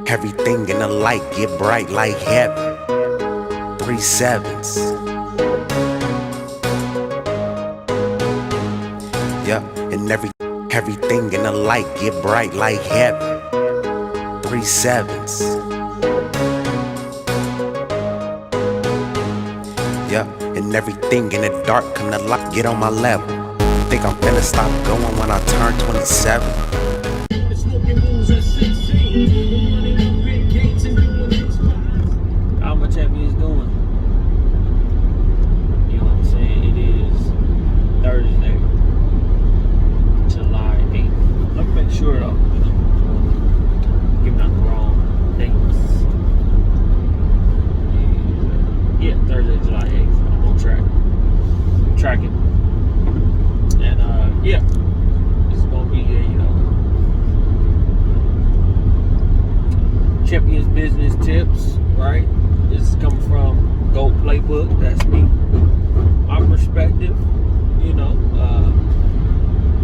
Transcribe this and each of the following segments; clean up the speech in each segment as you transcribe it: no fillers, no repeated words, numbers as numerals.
everything in the light get bright like heaven. 3 sevens. Yeah, and everything in the light get bright like heaven. 3 sevens. Yeah, and everything in the dark come to light. Get on my level. Think I'm finna stop going when I turn 27. How my champion is doing? You know what I'm saying? It is Thursday, July 8th. Let me make sure though, giving out the wrong dates. Yeah, Thursday, July 8th. I'm on track. I'm tracking. And yeah, this is gonna be a Champions business tips, right? This is coming from Goatplaybook. That's me. My perspective,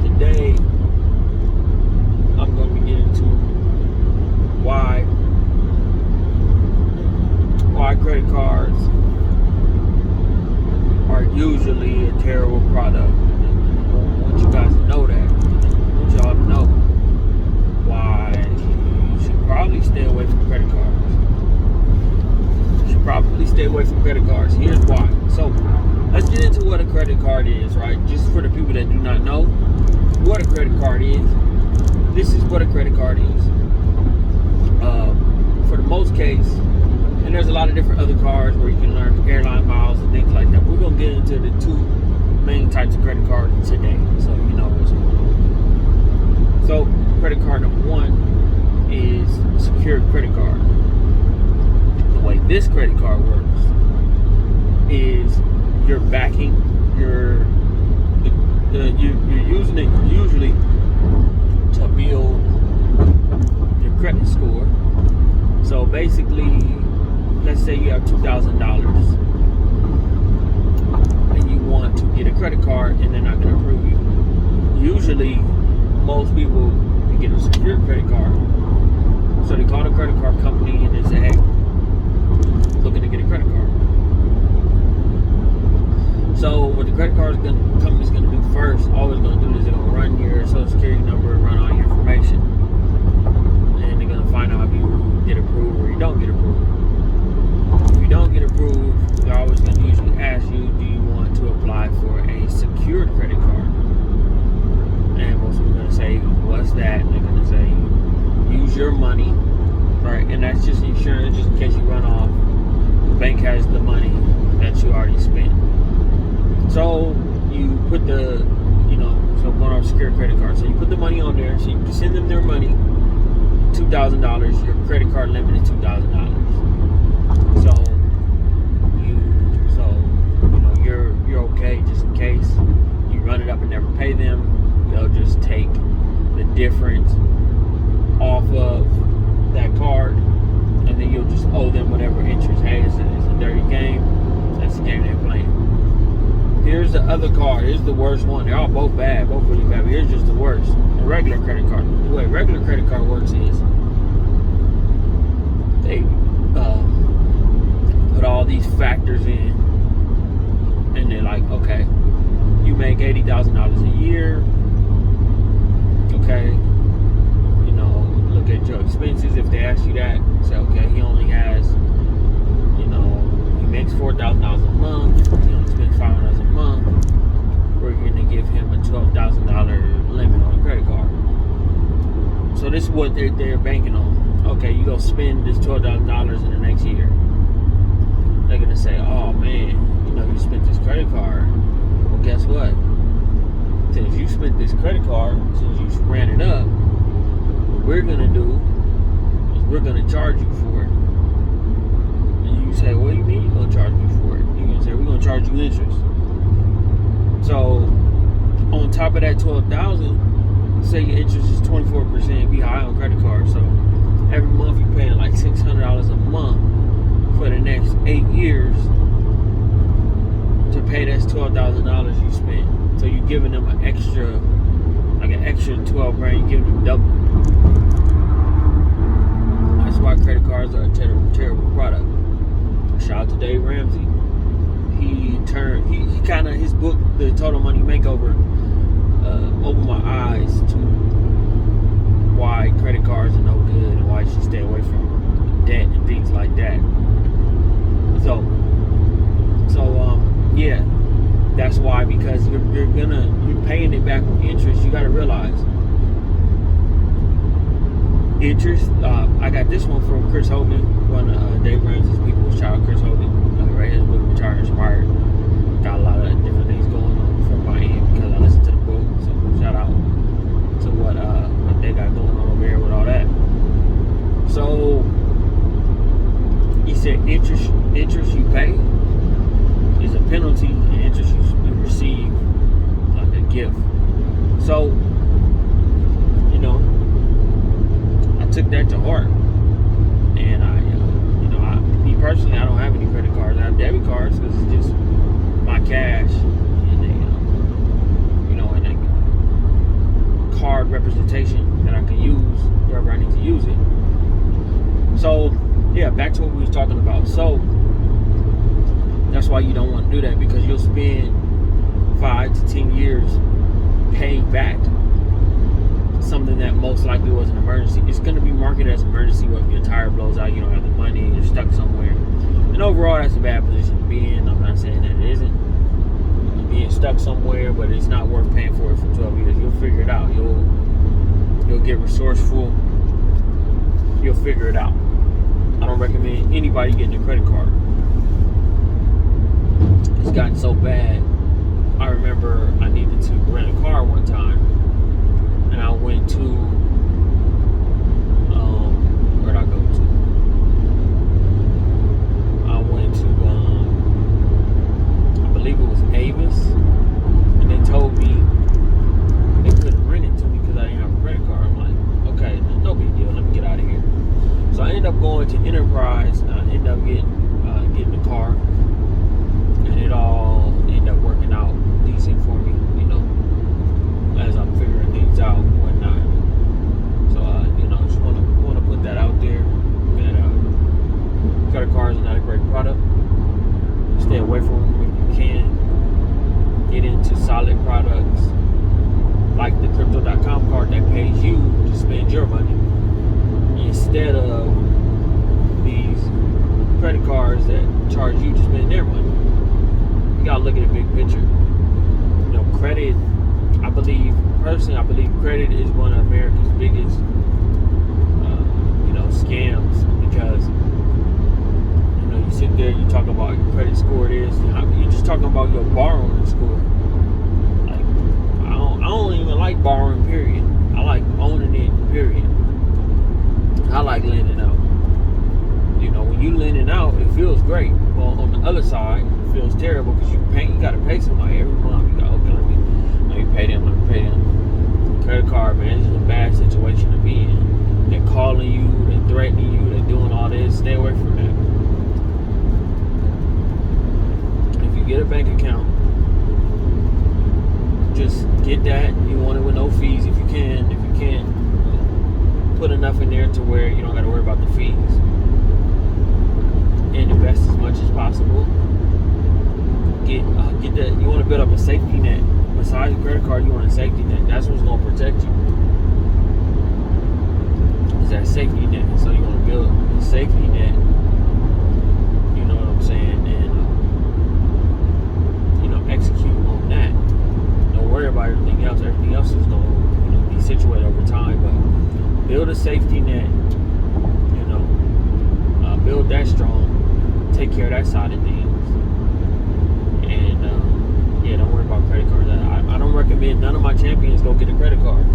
today I'm going to be getting into why credit cards are usually a terrible product. I want you guys to know that. I want y'all to know why you should probably stay away from credit cards. You should probably stay away from credit cards. Here's why. So, let's get into what a credit card is, right? Just for the people that do not know what a credit card is. This is what a credit card is. For the most case, and there's a lot of different other cards where you can learn airline miles and things like that. We're going to get into the 2 main types of credit cards today, so you know what's going on. So, credit card number 1 is a secured credit card. The way this credit card works is you're backing you're using it usually to build your credit score. So basically, let's say you have $2,000 and you want to get a credit card and they're not going to approve you. Usually, most people get a secured credit card. So they call the credit card company and they say, hey, looking to get a credit card. So what the credit card company is going to do first, always going to do is they're going to run your social security number and run all your information. And they're going to find out if you get approved or you don't get approved. If you don't get approved, they're always going to usually ask you, do you want to apply for a secured credit card? And most people are going to say, what's that? And they're going to say, use your money, right? And that's just insurance, just in case you run off. The bank has the money that you already spent. So you put the, so going off secured credit card. So you put the money on there. So you send them their money, $2,000. Your credit card limit is $2,000. You're okay just in case you run it up and never pay them. They'll just take the difference off of that card, and then you'll just owe them whatever interest. Hey, it's a dirty game. That's the game they're playing. Here's the other card. Here's the worst one. They're all both bad, both really bad, but here's just the worst. The regular credit card. The way regular credit card works is they put all these factors in, and they're like, okay, you make $80,000 a year. Okay, look at your expenses. If they ask you that, say, okay, he only has, he makes $4,000 a month. He only spends $500 a month. We're going to give him a $12,000 limit on a credit card. So this is what they're banking on. Okay, you go spend this $12,000 in the next year. They're going to say, oh man, you spent this credit card. Well, guess what? Since you spent this credit card, since you ran it up, what we're going to do is we're going to charge you for it. And you say, what do you mean you're going to charge me for it? You're going to say, we're going to charge you interest. So, on top of that $12,000, say your interest is 24%, be high on credit cards. So, every month you're paying like $600 a month for the next 8 years to pay that $12,000 you spent. So you're giving them an extra 12 grand, you're giving them double. That's why Shout out to Dave Ramsey. He kind of, his book, The Total Money Makeover, opened my eyes to why credit cards are no good and why you should stay away from debt and things like that. So yeah, that's why, because you're paying it back with interest. You got to realize interest. I got this one from Chris Hogan, one of Dave Ramsey's people. Shout out Chris Hogan. Right, his book Retire Inspired. Got a lot of different things going on from my end because I listened to the book. So shout out to what they got going on over here with all that. So he said interest you pay is a penalty, and interest you receive like a gift. So, you know, I took that to heart, and me personally, I don't have any credit cards. I have debit cards because it's just my cash, and a card representation that I can use wherever I need to use it. So, yeah, back to what we was talking about. So, that's why you don't want to do that, because you'll spend 5 to 10 years paying back something that most likely was an emergency. It's going to be marketed as an emergency. If your tire blows out, you don't have the money, you're stuck somewhere. And overall, that's a bad position to be in. I'm not saying that it isn't. You're being stuck somewhere, but it's not worth paying for it for 12 years. You'll figure it out. You'll get resourceful. You'll figure it out. I don't recommend anybody getting a credit card. It's gotten so bad. I remember I needed to rent a car one time, and I went to where'd I go to? I went to I believe it was Avis, and they told me they couldn't rent it to me because I didn't have a credit card. I'm like, okay, no big deal. Let me get out of here. So I ended up going to Enterprise, and I ended up getting the car, and it all ended up working out decent for me, as I'm figuring things out and whatnot. So just want to put that out there. That credit cards are not a great product. Stay away from them if you can. Get into solid products like the Crypto.com card that pays you to spend your money, instead of these credit cards that charge you to spend their money. You gotta look at the big picture. Credit, I believe credit is one of America's biggest scams, because you sit there, you talk about your credit score. You're just talking about your borrowing score. Like, I don't even like borrowing, period. I like owning it, period. I like lending out. When you lending out, it feels great. Well, on the other side, it feels terrible because you got to pay somebody every month. You got, okay, let me pay them. Credit card, man, it's just a bad situation to be in. They're calling you, they're threatening you, they're doing all this. Stay away from that. If you get a bank account, just get that. You want it with no fees if you can. If you can't, put enough in there to where you don't got to worry about the fees. And invest as much as possible. Get that. You want to build up a safety net. Besides the credit card, you want a safety net. That's what's going to protect you. Is that safety net. So you want to build a safety net. You know what I'm saying? And execute on that. Don't worry about everything else. Everything else is going to be situated over time. But build a safety net. Build that strong. Take care of that side of things. And don't worry about credit cards. I don't recommend none of my champions go get a credit card.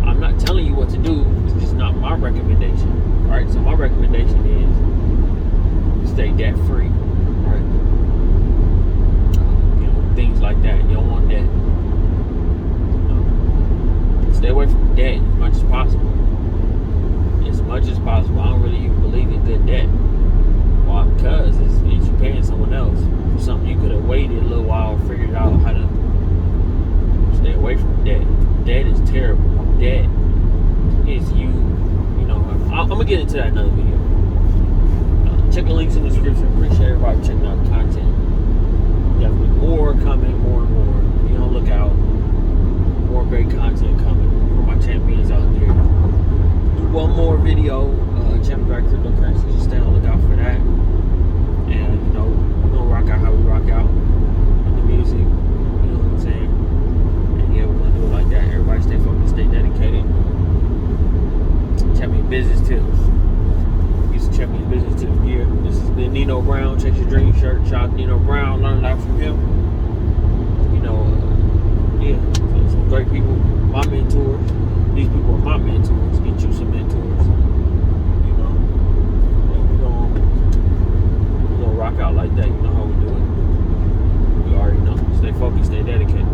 I'm not telling you what to do. It's just not my recommendation. Right? So my recommendation is stay debt free. Right? Things like that. You don't want debt. Stay away from debt as much as possible. As much as possible. I don't really even believe in good debt. Why? Because it's you paying someone else for something you could have waited a little while and figured out how to stay away from debt. Debt is terrible. Debt is I'm gonna get into that in another video. Check the links in the description. Appreciate everybody checking out the content. Definitely more coming, more and more. Be on the lookout. More great content coming for my champions out there. Do one more video, champions by cryptocurrency. Just stay on the lookout for that. And you know, we're gonna rock out how we rock out with the music. You know what I'm saying? And yeah, we're gonna do it like that. Everybody stay focused, stay dedicated. Champion business tips. Use the Champions business tips gear. This has been Nino Brown. Chase your dream shirt. Shout out to Nino Brown. Learn a lot from him. You know, yeah, some great people. My mentors. These people are my mentors. Get you some mentors. You know, and we're gonna rock out like that. You know how we do it. You already know. Stay focused. Stay dedicated.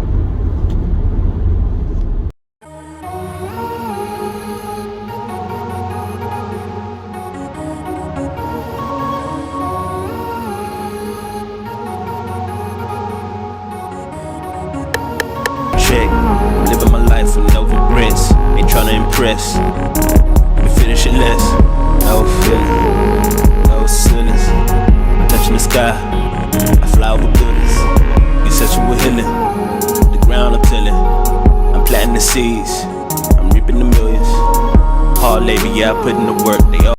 Living my life with no regrets. Ain't tryna impress. We finish it less. No feeling, no ceilings. Touching the sky, I fly over buildings. You said you were healing. The ground I'm tilling. I'm planting the seeds. I'm reaping the millions. Hard labor, yeah, I put in the work. They all